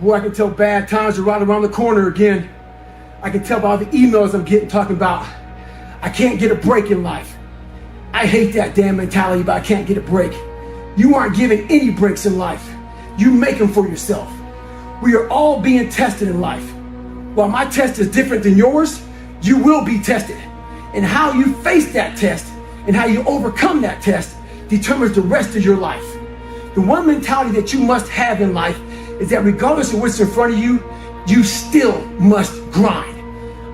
Boy, I can tell bad times are right around the corner again. I can tell by all the emails I'm getting talking about I can't get a break in life. I hate that damn mentality, but I can't get a break. You aren't given any breaks in life. You make them for yourself. We are all being tested in life. While my test is different than yours, you will be tested. And how you face that test and how you overcome that test determines the rest of your life. The one mentality that you must have in life is that regardless of what's in front of you, you still must grind.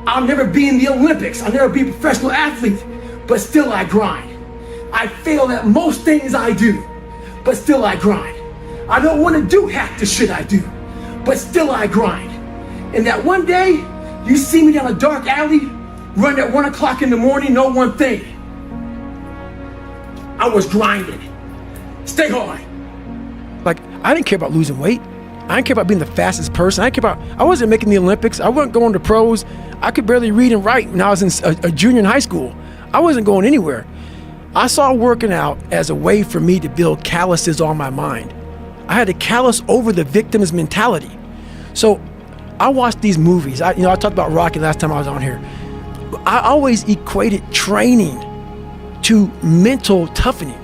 I'll never be in the Olympics. I'll never be a professional athlete, but still I grind. I fail at most things I do, but still I grind. I don't want to do half the shit I do, but still I grind. And that one day, you see me down a dark alley, running at 1 o'clock in the morning, know one thing. I was grinding. Stay hard. Like, I didn't care about losing weight. I didn't care about being the fastest person. I wasn't making the Olympics. I wasn't going to pros. I could barely read and write when I was in a junior in high school. I wasn't going anywhere. I saw working out as a way for me to build calluses on my mind. I had to callous over the victim's mentality. So I watched these movies. I talked about Rocky last time I was on here. I always equated training to mental toughening.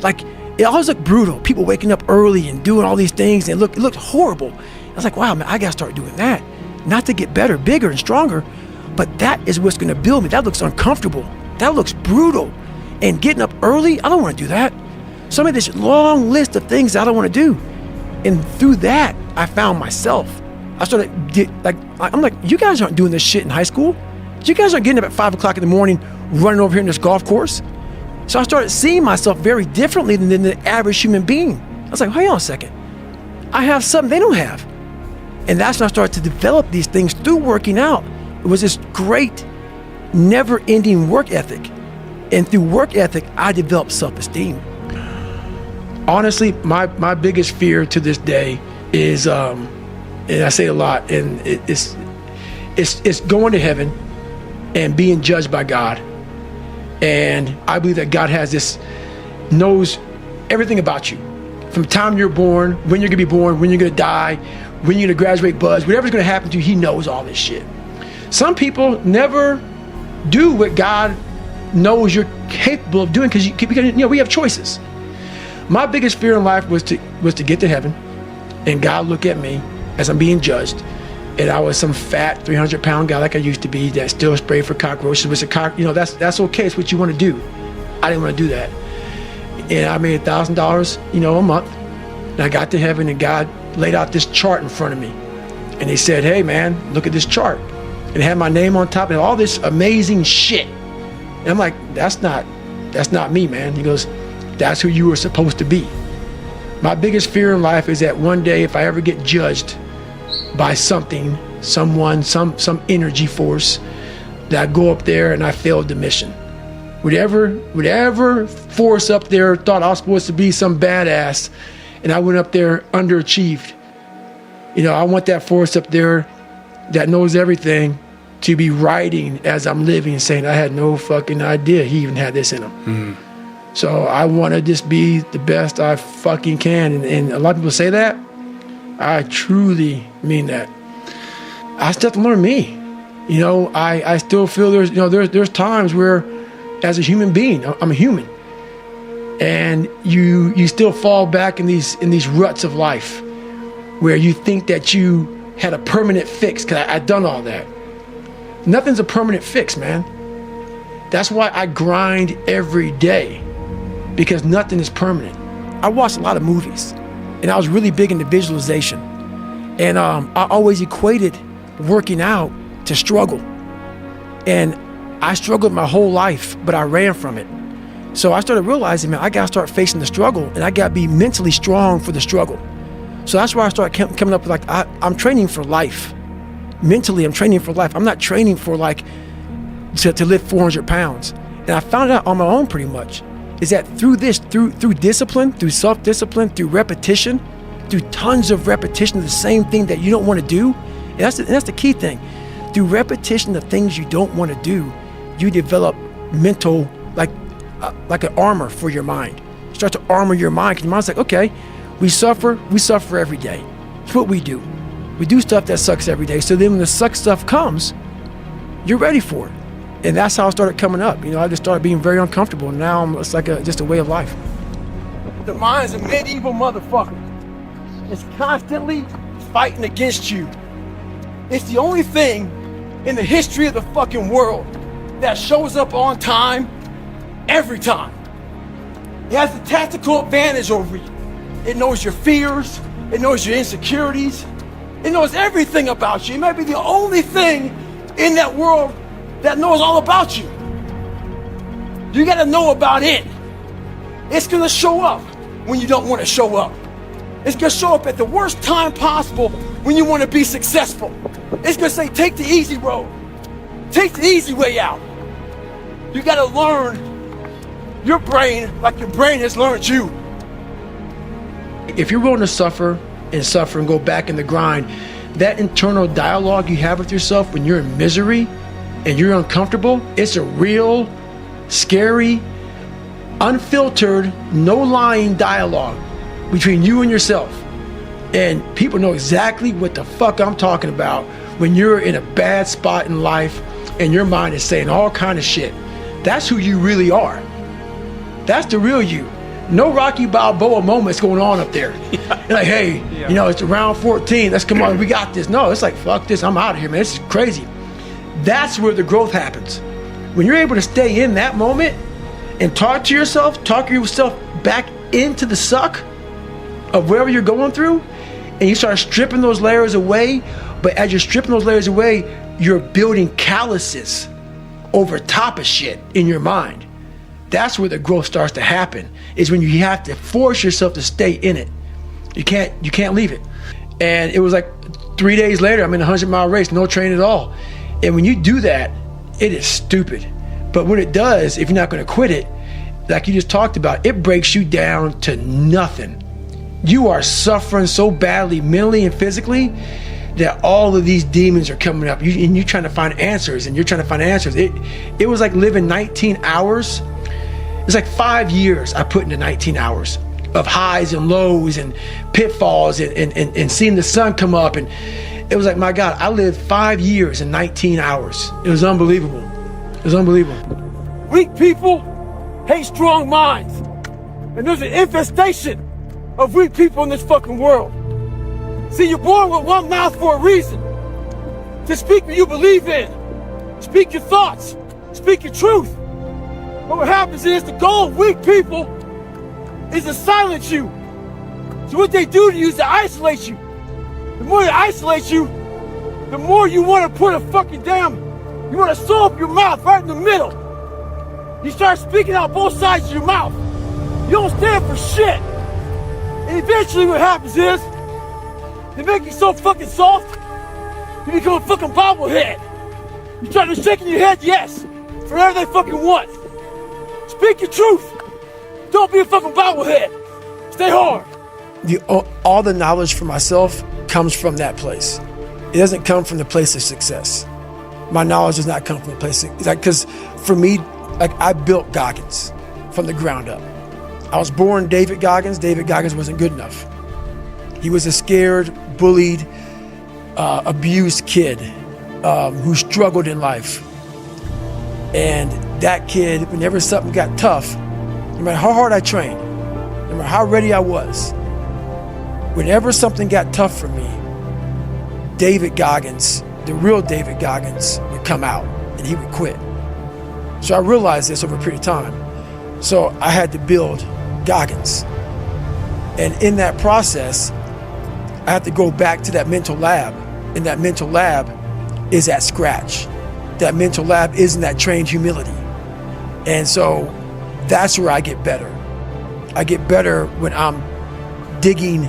Like, it always looked brutal. People waking up early and doing all these things, and it looked horrible. I was like, wow, man, I gotta start doing that. Not to get better, bigger, and stronger, but that is what's gonna build me. That looks uncomfortable. That looks brutal. And getting up early, I don't wanna do that. So I made this long list of things that I don't wanna do. And through that, I found myself. I started, I'm like, you guys aren't doing this shit in high school. You guys aren't getting up at 5 o'clock in the morning, running over here in this golf course. So I started seeing myself very differently than the average human being. I was like, hang on a second. I have something they don't have. And that's when I started to develop these things through working out. It was this great, never-ending work ethic. And through work ethic, I developed self-esteem. Honestly, my biggest fear to this day is, and I say it a lot, and it's going to heaven and being judged by God. And I believe that God knows everything about you. From the time you're born, when you're gonna be born, when you're gonna die, when you're gonna graduate, buzz, whatever's gonna happen to you, He knows all this shit. Some people never do what God knows you're capable of doing because we have choices. My biggest fear in life was to get to heaven and God look at me as I'm being judged, and I was some fat 300-pound guy like I used to be that still sprayed for cockroaches. That's okay. It's what you want to do. I didn't want to do that, and I made $1,000, a month. And I got to heaven, and God laid out this chart in front of me, and He said, "Hey, man, look at this chart." And it had my name on top and all this amazing shit. And I'm like, "That's not me, man." He goes, "That's who you were supposed to be." My biggest fear in life is that one day, if I ever get judged by something, someone, some energy force, that I go up there and I failed the mission. Whatever force up there thought I was supposed to be some badass, and I went up there underachieved. I want that force up there that knows everything to be writing as I'm living, saying, I had no fucking idea he even had this in him. Mm-hmm. So I want to just be the best I fucking can. And a lot of people say that. I truly mean that. I still have to learn me. I still feel there's times where, as a human being, I'm a human, and you still fall back in these ruts of life where you think that you had a permanent fix because I've done all that. Nothing's a permanent fix, man. That's why I grind every day, because nothing is permanent. I watched a lot of movies, and I was really big into visualization. And I always equated working out to struggle. And I struggled my whole life, but I ran from it. So I started realizing, man, I gotta start facing the struggle, and I gotta be mentally strong for the struggle. So that's why I started coming up with I'm training for life. Mentally, I'm training for life. I'm not training for to lift 400 pounds. And I found out on my own pretty much, is that through discipline, through self-discipline, through repetition, through tons of repetition of the same thing that you don't want to do, and that's the key thing. Through repetition of things you don't want to do, you develop mental, like an armor for your mind. Start to armor your mind, because your mind's like, okay, we suffer every day. It's what we do. We do stuff that sucks every day. So then when the suck stuff comes, you're ready for it. And that's how I started coming up. You know, I just started being very uncomfortable. And now it's like just a way of life. The mind's a medieval motherfucker. It's constantly fighting against you. It's the only thing in the history of the fucking world that shows up on time every time. It has the tactical advantage over you. It knows your fears. It knows your insecurities. It knows everything about you. It might be the only thing in that world that knows all about you. You gotta know about it. It's gonna show up when you don't want to show up. It's gonna show up at the worst time possible when you want to be successful. It's gonna say, take the easy road. Take the easy way out. You gotta learn your brain like your brain has learned you. If you're willing to suffer and go back in the grind, that internal dialogue you have with yourself when you're in misery and you're uncomfortable, it's a real, scary, unfiltered, no lying dialogue between you and yourself. And people know exactly what the fuck I'm talking about when you're in a bad spot in life and your mind is saying all kind of shit. That's who you really are. That's the real you. No Rocky Balboa moments going on up there. You're like, hey, you know, it's round 14. Let's come on, we got this. No, it's like, fuck this, I'm out of here, man. This is crazy. That's where the growth happens. When you're able to stay in that moment and talk yourself back into the suck of wherever you're going through, and you start stripping those layers away, but as you're stripping those layers away, you're building calluses over top of shit in your mind. That's where the growth starts to happen, is when you have to force yourself to stay in it. You can't leave it. And it was like 3 days later, I'm in a 100-mile race, no train at all. And when you do that, it is stupid. But what it does, if you're not gonna quit it, like you just talked about, it breaks you down to nothing. You are suffering so badly mentally and physically that all of these demons are coming up, and you're trying to find answers, It was like living 19 hours. It's like 5 years I put into 19 hours of highs and lows and pitfalls and seeing the sun come up. And it was like, my God, I lived 5 years in 19 hours. It was unbelievable. It was unbelievable. Weak people hate strong minds. And there's an infestation of weak people in this fucking world. See, you're born with one mouth for a reason. To speak what you believe in. Speak your thoughts. Speak your truth. But what happens is the goal of weak people is to silence you. So what they do to you is to isolate you. The more they isolate you, the more you want to put a fucking you want to sew up your mouth right in the middle. You start speaking out both sides of your mouth. You don't stand for shit. And eventually what happens is, they make you so fucking soft, you become a fucking bobblehead. You start to shaking your head yes, for whatever they fucking want. Speak your truth. Don't be a fucking bobblehead. Stay hard. All the knowledge for myself comes from that place. It doesn't come from the place of success. My knowledge does not come from the place of, because for me, like, I built Goggins from the ground up. I was born David Goggins. David Goggins wasn't good enough. He was a scared, bullied, abused kid who struggled in life. And that kid, whenever something got tough, no matter how hard I trained, no matter how ready I was, whenever something got tough for me, David Goggins, the real David Goggins, would come out and he would quit. So I realized this over a period of time. So I had to build Goggins. And in that process, I had to go back to that mental lab. And that mental lab is at scratch. That mental lab isn't that trained humility. And so that's where I get better. I get better when I'm digging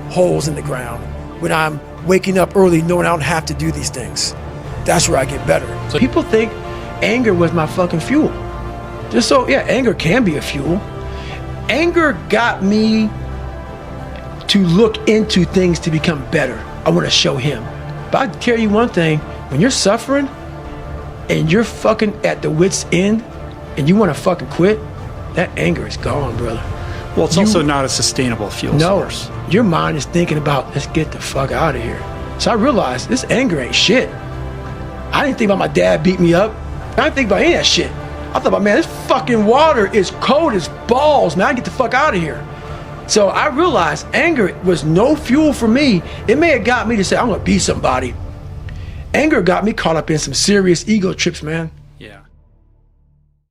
holes in the ground, when I'm waking up early knowing I don't have to do these things. That's where I get better. So people think anger was my fucking fuel. Just so, yeah, anger can be a fuel. Anger got me to look into things to become better. I want to show him. But I tell you one thing, when you're suffering and you're fucking at the wit's end and you want to fucking quit, that anger is gone, brother. Well, it's also not a sustainable fuel source. Your mind is thinking about, let's get the fuck out of here. So I realized this anger ain't shit. I didn't think about my dad beat me up. I didn't think about any of that shit. I thought about, man, this fucking water is cold as balls, man. I get the fuck out of here. So I realized anger was no fuel for me. It may have got me to say, I'm gonna be somebody. Anger got me caught up in some serious ego trips, man.